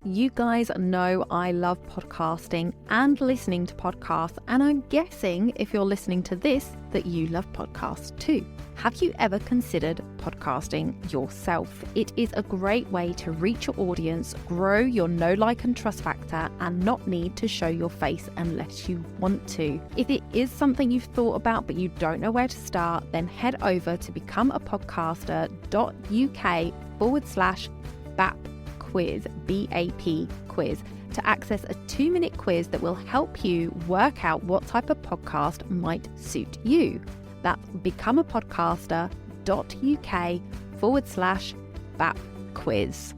You guys know I love podcasting and listening to podcasts, and I'm guessing if you're listening to this that you love podcasts too. Have you ever considered podcasting yourself? It is a great way to reach your audience, grow your know, like and trust factor, and not need to show your face unless you want to. If it is something you've thought about but you don't know where to start, then head over to becomeapodcaster.uk/BAP quiz, BAP quiz, to access a 2-minute quiz that will help you work out what type of podcast might suit you. That's becomeapodcaster.uk/BAP quiz.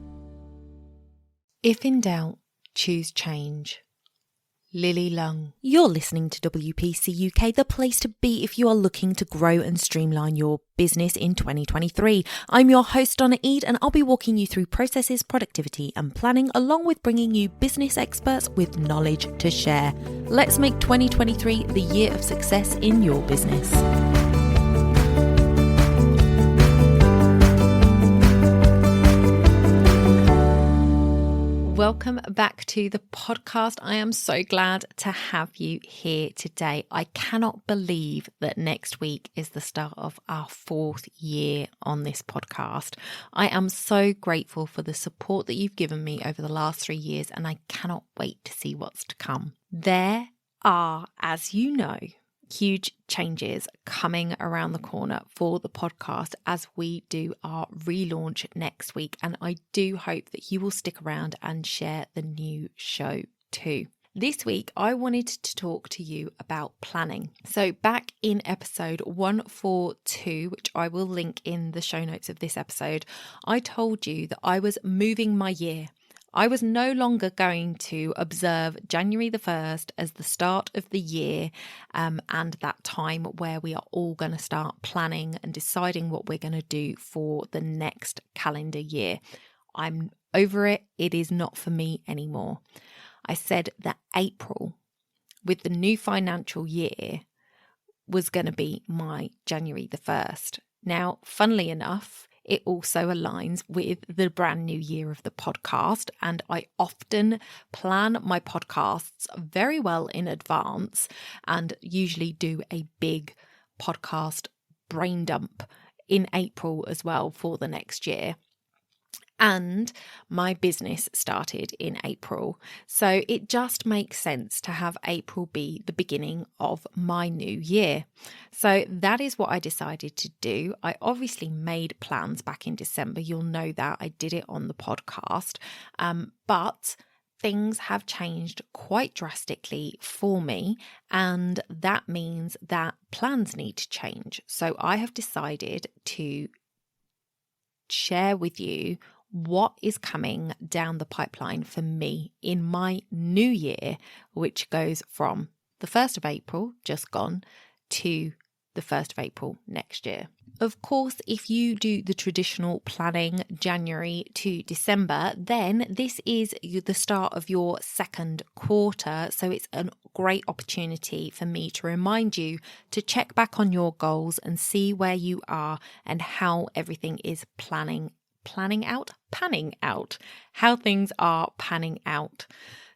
If in doubt, choose change. Lily Lung. You're listening to WPC UK, the place to be if you are looking to grow and streamline your business in 2023. I'm your host, Donna Eade, and I'll be walking you through processes, productivity and planning, along with bringing you business experts with knowledge to share. Let's make 2023 the year of success in your business. Welcome back to the podcast. I am so glad to have you here today. I cannot believe that next week is the start of our 4th year on this podcast. I am so grateful for the support that you've given me over the last 3 years, and I cannot wait to see what's to come. There are, as you know, huge changes coming around the corner for the podcast as we do our relaunch next week, and I do hope that you will stick around and share the new show too. This week, I wanted to talk to you about planning. So back in episode 142, which I will link in the show notes of this episode, I told you that I was moving my year. I was no longer going to observe January the 1st as the start of the year and that time where we are all going to start planning and deciding what we're going to do for the next calendar year. I'm over it. It is not for me anymore. I said that April, with the new financial year, was going to be my January the 1st. Now, funnily enough, it also aligns with the brand new year of the podcast, and I often plan my podcasts very well in advance and usually do a big podcast brain dump in April as well for the next year. And my business started in April. So it just makes sense to have April be the beginning of my new year. So that is what I decided to do. I obviously made plans back in December. You'll know that I did it on the podcast. But things have changed quite drastically for me, and that means that plans need to change. So I have decided to share with you what is coming down the pipeline for me in my new year, which goes from the 1st of April, just gone, to the 1st of April next year. Of course, if you do the traditional planning January to December, then this is the start of your 2nd quarter. So it's a great opportunity for me to remind you to check back on your goals and see where you are and how everything is panning out, how things are panning out.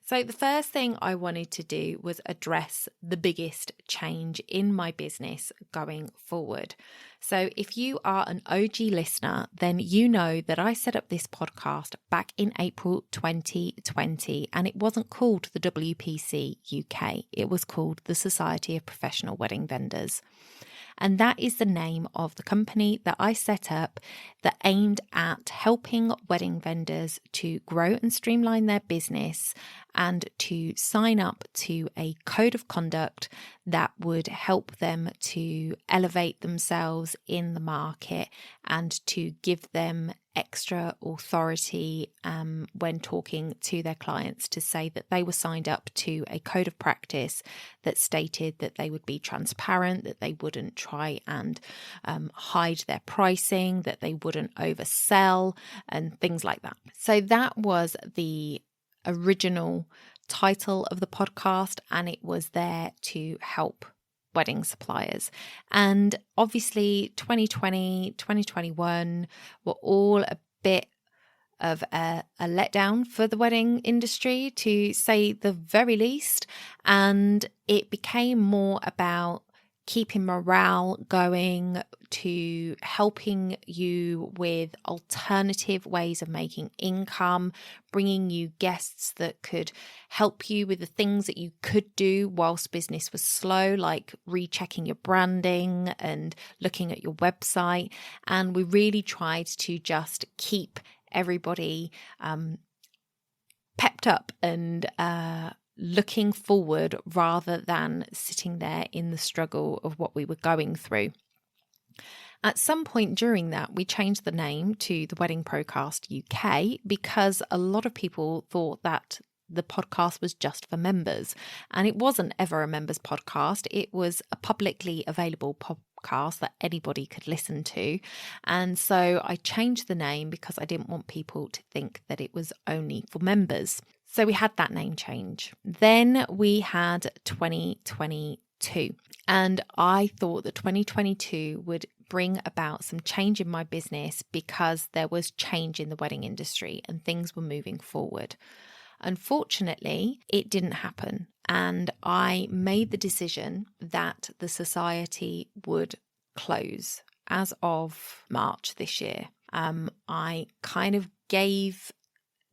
So the first thing I wanted to do was address the biggest change in my business going forward. So if you are an OG listener, then you know that I set up this podcast back in April 2020, and it wasn't called the WPC UK. It was called the Society of Professional Wedding Vendors. And that is the name of the company that I set up that aimed at helping wedding vendors to grow and streamline their business and to sign up to a code of conduct that would help them to elevate themselves in the market and to give them extra authority when talking to their clients, to say that they were signed up to a code of practice that stated that they would be transparent, that they wouldn't try and hide their pricing, that they wouldn't oversell and things like that. So that was the original title of the podcast, and it was there to help wedding suppliers. And obviously 2020, 2021 were all a bit of a letdown for the wedding industry, to say the very least. And it became more about keeping morale going, to helping you with alternative ways of making income, bringing you guests that could help you with the things that you could do whilst business was slow, like rechecking your branding and looking at your website. And we really tried to just keep everybody pepped up and looking forward rather than sitting there in the struggle of what we were going through. At some point during that, we changed the name to the Wedding Procast UK because a lot of people thought that the podcast was just for members, and it wasn't ever a members podcast. It was a publicly available podcast that anybody could listen to. And so I changed the name because I didn't want people to think that it was only for members. So we had that name change. Then we had 2022, and I thought that 2022 would bring about some change in my business because there was change in the wedding industry and things were moving forward. Unfortunately, it didn't happen, and I made the decision that the society would close as of March this year. I kind of gave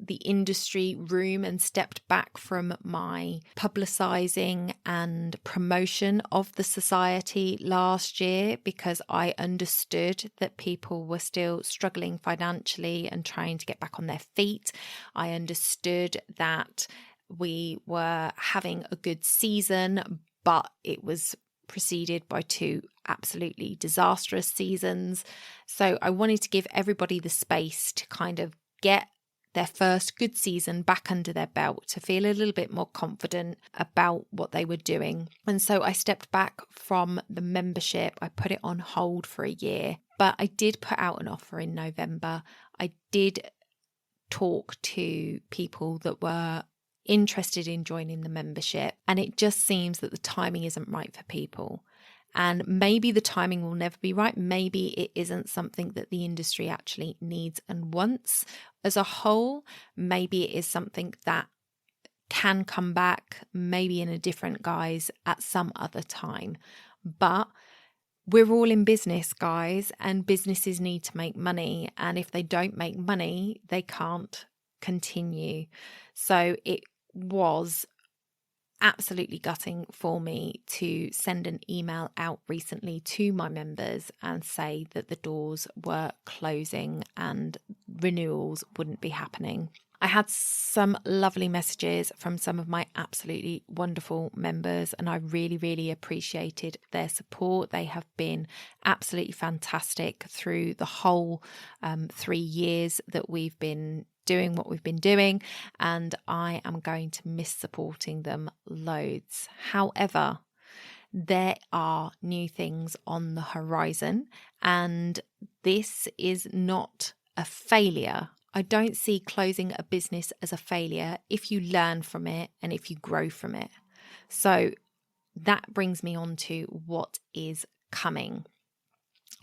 the industry room and stepped back from my publicising and promotion of the society last year because I understood that people were still struggling financially and trying to get back on their feet. I understood that we were having a good season, but it was preceded by 2 absolutely disastrous seasons. So I wanted to give everybody the space to kind of get their first good season back under their belt, to feel a little bit more confident about what they were doing. And so I stepped back from the membership. I put it on hold for a year, but I did put out an offer in November. I did talk to people that were interested in joining the membership, and it just seems that the timing isn't right for people. And maybe the timing will never be right. Maybe it isn't something that the industry actually needs and wants as a whole. Maybe it is something that can come back, maybe in a different guise at some other time. But we're all in business, guys, and businesses need to make money. And if they don't make money, they can't continue. So it was absolutely gutting for me to send an email out recently to my members and say that the doors were closing and renewals wouldn't be happening. I had some lovely messages from some of my absolutely wonderful members, and I really, really appreciated their support. They have been absolutely fantastic through the whole 3 years that we've been doing what we've been doing, and I am going to miss supporting them loads. However, there are new things on the horizon, and this is not a failure. I don't see closing a business as a failure if you learn from it and if you grow from it. So that brings me on to what is coming.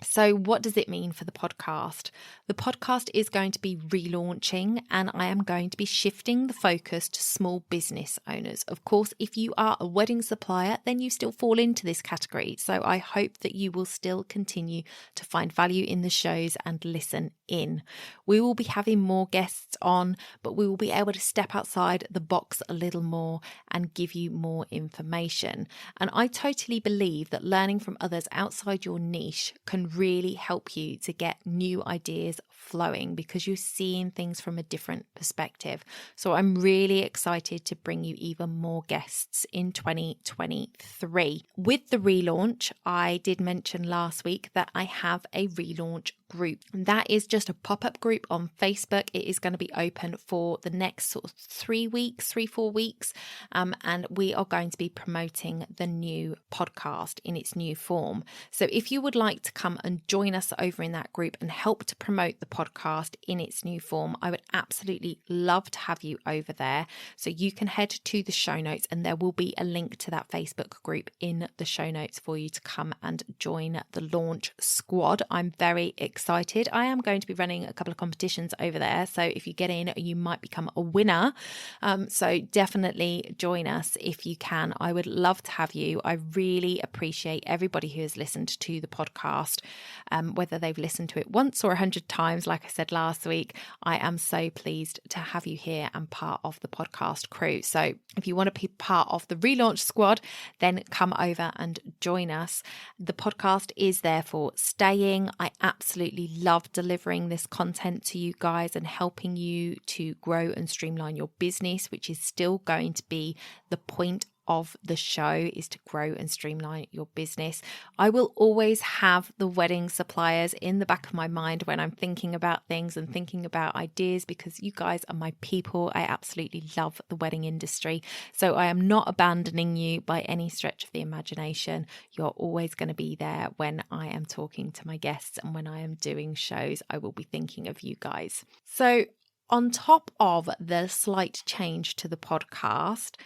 So what does it mean for the podcast? The podcast is going to be relaunching, and I am going to be shifting the focus to small business owners. Of course, if you are a wedding supplier, then you still fall into this category. So I hope that you will still continue to find value in the shows and listen in. We will be having more guests on, but we will be able to step outside the box a little more and give you more information. And I totally believe that learning from others outside your niche can really help you to get new ideas flowing because you're seeing things from a different perspective. So I'm really excited to bring you even more guests in 2023. With the relaunch, I did mention last week that I have a relaunch group. And that is just a pop-up group on Facebook. It is going to be open for the next sort of 4 weeks. And we are going to be promoting the new podcast in its new form. So if you would like to come and join us over in that group and help to promote the podcast in its new form, I would absolutely love to have you over there. So you can head to the show notes and there will be a link to that Facebook group in the show notes for you to come and join the launch squad. I'm very excited excited. I am going to be running a couple of competitions over there. So if you get in, you might become a winner. So definitely join us if you can. I would love to have you. I really appreciate everybody who has listened to the podcast, whether they've listened to it once or 100 times, like I said last week. I am so pleased to have you here and part of the podcast crew. So if you want to be part of the ReLaunch squad, then come over and join us. The podcast is there for staying. I absolutely love delivering this content to you guys and helping you to grow and streamline your business, which is still going to be the point of the show, is to grow and streamline your business. I will always have the wedding suppliers in the back of my mind when I'm thinking about things and thinking about ideas, because you guys are my people. I absolutely love the wedding industry. So I am not abandoning you by any stretch of the imagination. You're always going to be there when I am talking to my guests, and when I am doing shows, I will be thinking of you guys. So on top of the slight change to the podcast,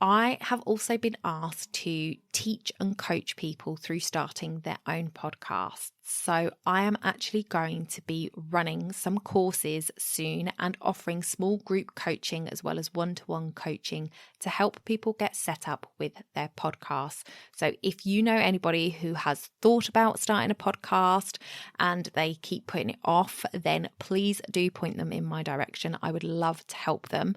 I have also been asked to teach and coach people through starting their own podcasts. So I am actually going to be running some courses soon and offering small group coaching as well as one-to-one coaching to help people get set up with their podcasts. So if you know anybody who has thought about starting a podcast and they keep putting it off, then please do point them in my direction. I would love to help them.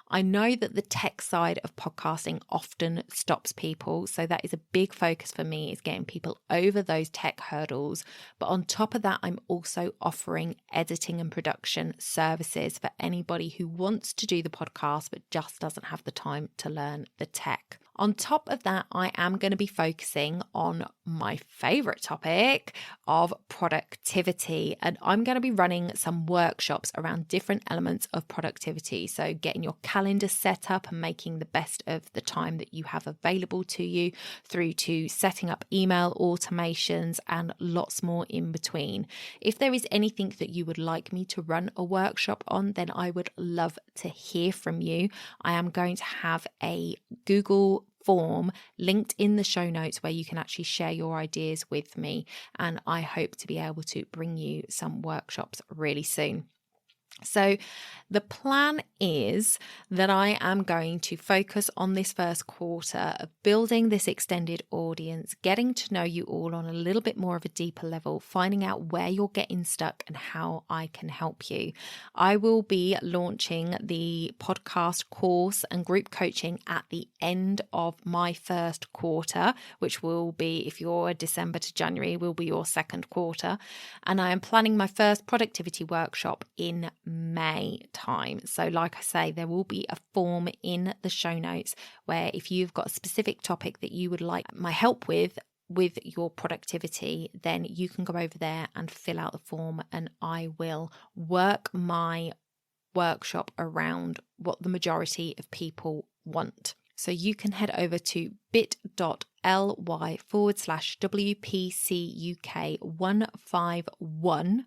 I know that the tech side of podcasting often stops people, so that is a big focus for me, is getting people over those tech hurdles. But on top of that, I'm also offering editing and production services for anybody who wants to do the podcast but just doesn't have the time to learn the tech. On top of that, I am going to be focusing on my favorite topic of productivity, and I'm going to be running some workshops around different elements of productivity. So getting your calendar set up and making the best of the time that you have available to you, through to setting up email automations and lots more in between. If there is anything that you would like me to run a workshop on, then I would love to hear from you. I am going to have a Google form linked in the show notes where you can actually share your ideas with me, and I hope to be able to bring you some workshops really soon. So the plan is that I am going to focus on this first quarter of building this extended audience, getting to know you all on a little bit more of a deeper level, finding out where you're getting stuck and how I can help you. I will be launching the podcast course and group coaching at the end of my first quarter, which will be, if you're December to January, will be your second quarter. And I am planning my first productivity workshop in May time. So like I say, there will be a form in the show notes where if you've got a specific topic that you would like my help with your productivity, then you can go over there and fill out the form, and I will work my workshop around what the majority of people want. So you can head over to bit.ly/WPCUK151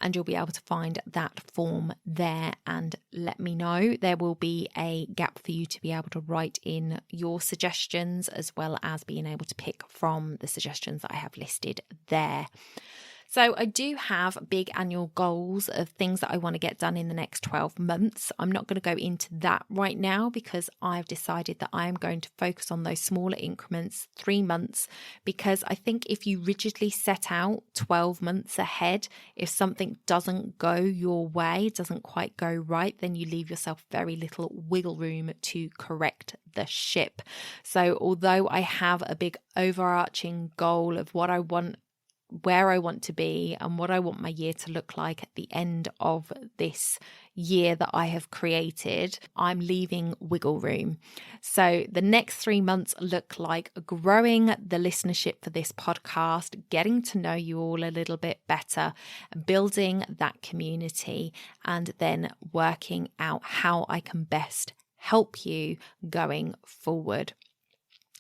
and you'll be able to find that form there and let me know. There will be a gap for you to be able to write in your suggestions, as well as being able to pick from the suggestions that I have listed there. So I do have big annual goals of things that I want to get done in the next 12 months. I'm not going to go into that right now because I've decided that I am going to focus on those smaller increments, 3 months, because I think if you rigidly set out 12 months ahead, if something doesn't go your way, doesn't quite go right, then you leave yourself very little wiggle room to correct the ship. So although I have a big overarching goal of what I want, where I want to be and what I want my year to look like at the end of this year that I have created, I'm leaving wiggle room. So the next 3 months look like growing the listenership for this podcast, getting to know you all a little bit better, building that community, and then working out how I can best help you going forward.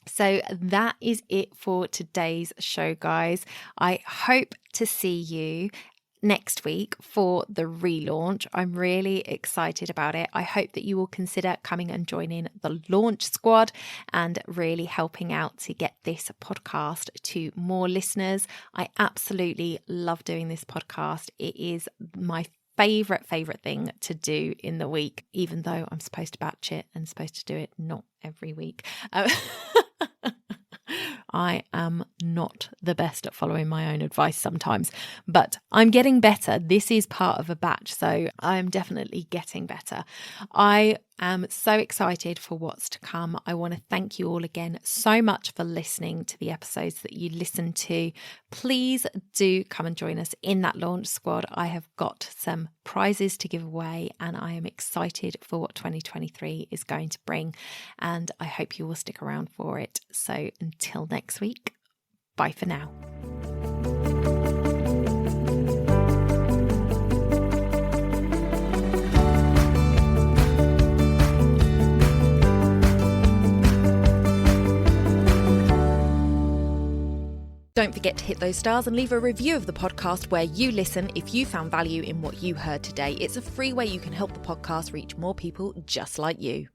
So that is it for today's show, guys. I hope to see you next week for the relaunch. I'm really excited about it. I hope that you will consider coming and joining the launch squad and really helping out to get this podcast to more listeners. I absolutely love doing this podcast. It is my favorite thing to do in the week, even though I'm supposed to batch it and supposed to do it not every week. I am not the best at following my own advice sometimes, but I'm getting better. This is part of a batch, so I'm definitely getting better. I am so excited for what's to come. I want to thank you all again so much for listening to the episodes that you listen to. Please do come and join us in that launch squad. I have got some prizes to give away and I am excited for what 2023 is going to bring, and I hope you will stick around for it. So until next week, bye for now. Don't forget to hit those stars and leave a review of the podcast where you listen if you found value in what you heard today. It's a free way you can help the podcast reach more people just like you.